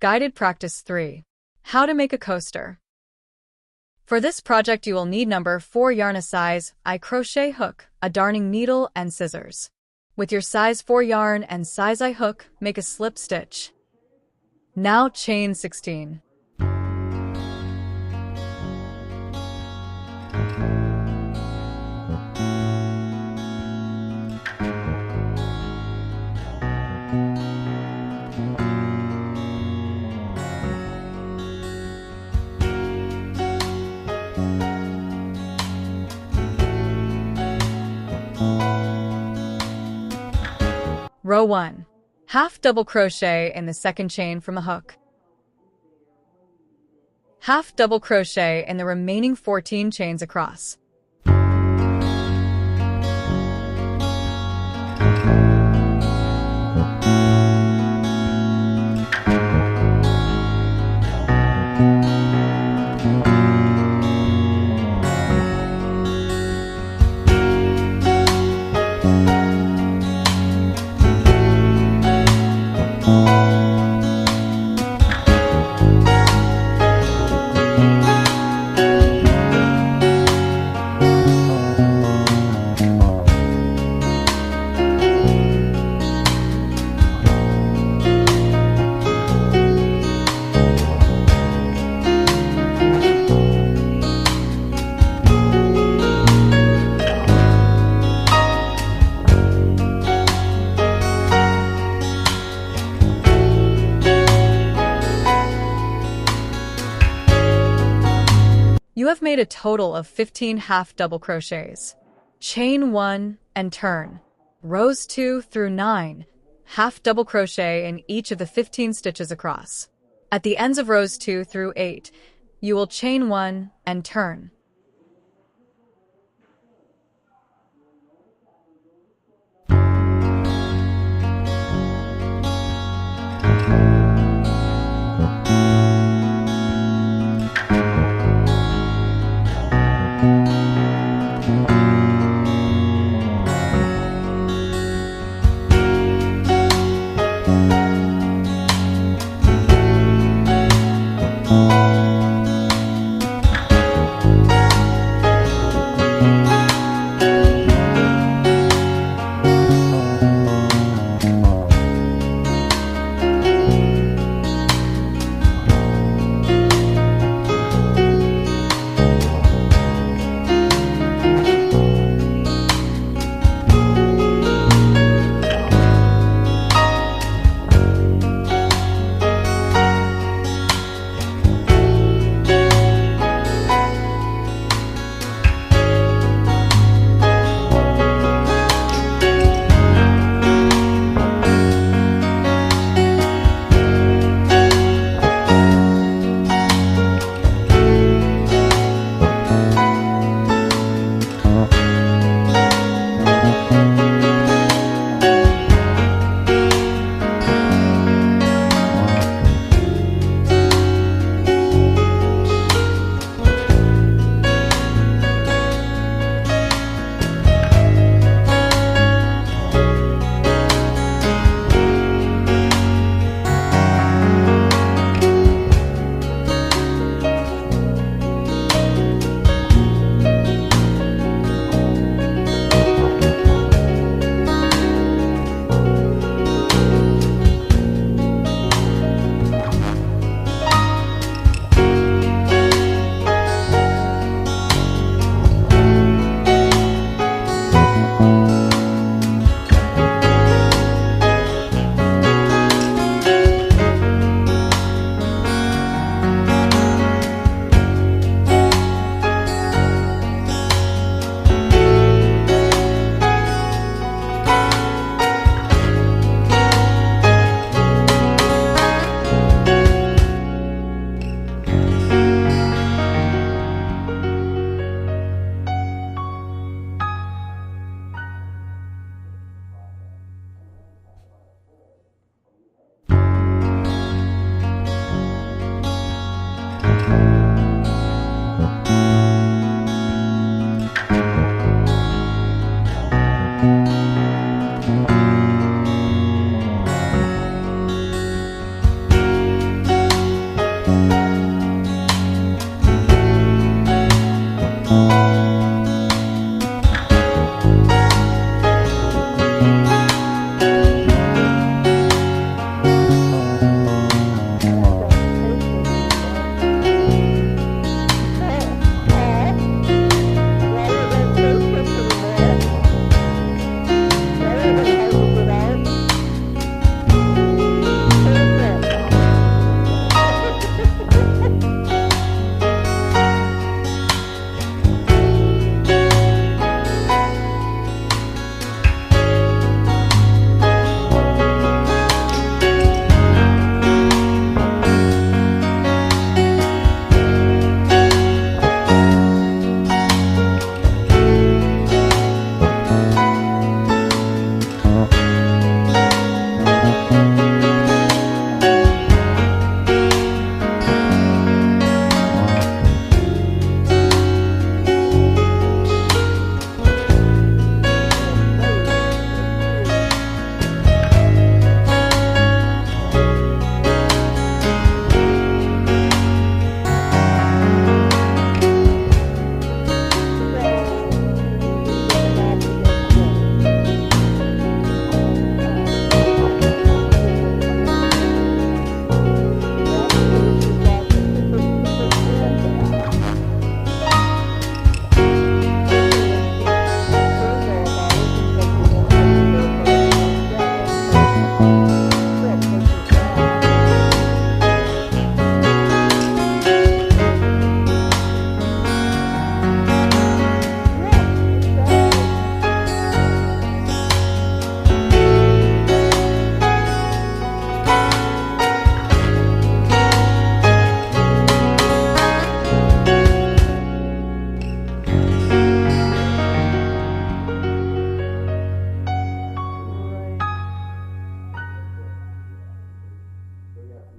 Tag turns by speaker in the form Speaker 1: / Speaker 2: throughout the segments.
Speaker 1: Guided Practice 3. How to make a coaster. For this project you will need number 4 yarn, a size I crochet hook, a darning needle, and scissors. With your size 4 yarn and size I hook, make a slip stitch. Now chain 16. Row 1. Half double crochet in the second chain from a hook. Half double crochet in the remaining 14 chains across. You have made a total of 15 half double crochets. Chain 1 and turn. Rows 2 through 9, half double crochet in each of the 15 stitches across. At the ends of rows 2 through 8, you will chain 1 and turn.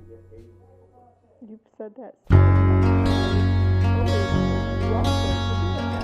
Speaker 2: You've said that so many times. You're welcome for doing that.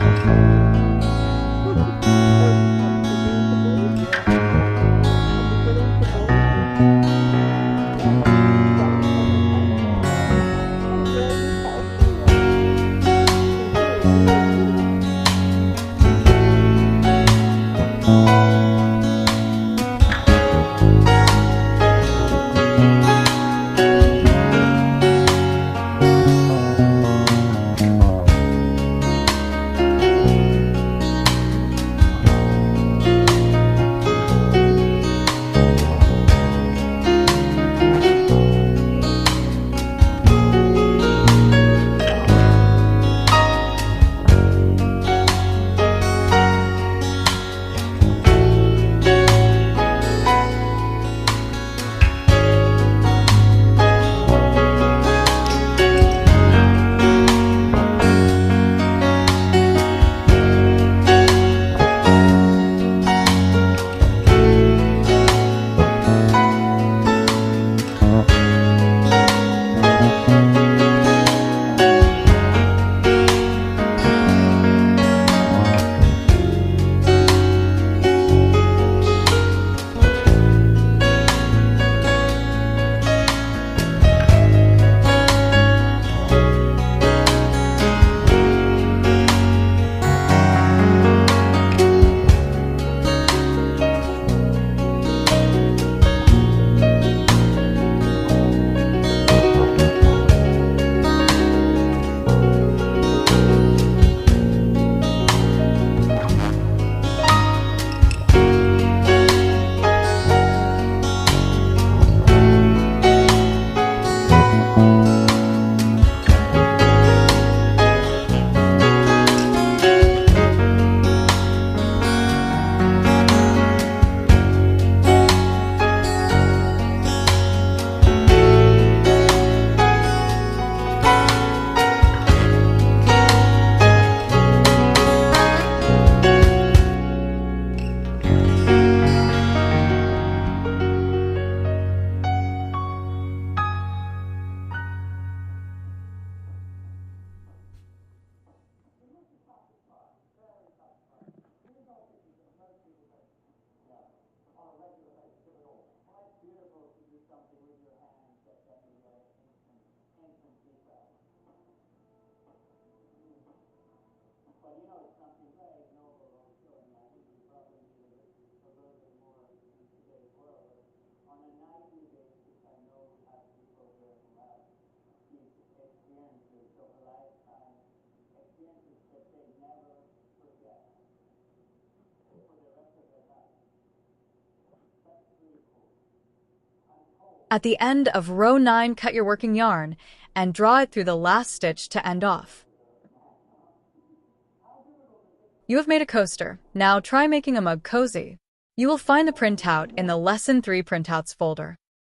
Speaker 1: At the end of row 9, cut your working yarn and draw it through the last stitch to end off. You have made a coaster. Now try making a mug cozy. You will find the printout in the Lesson 3 printouts folder.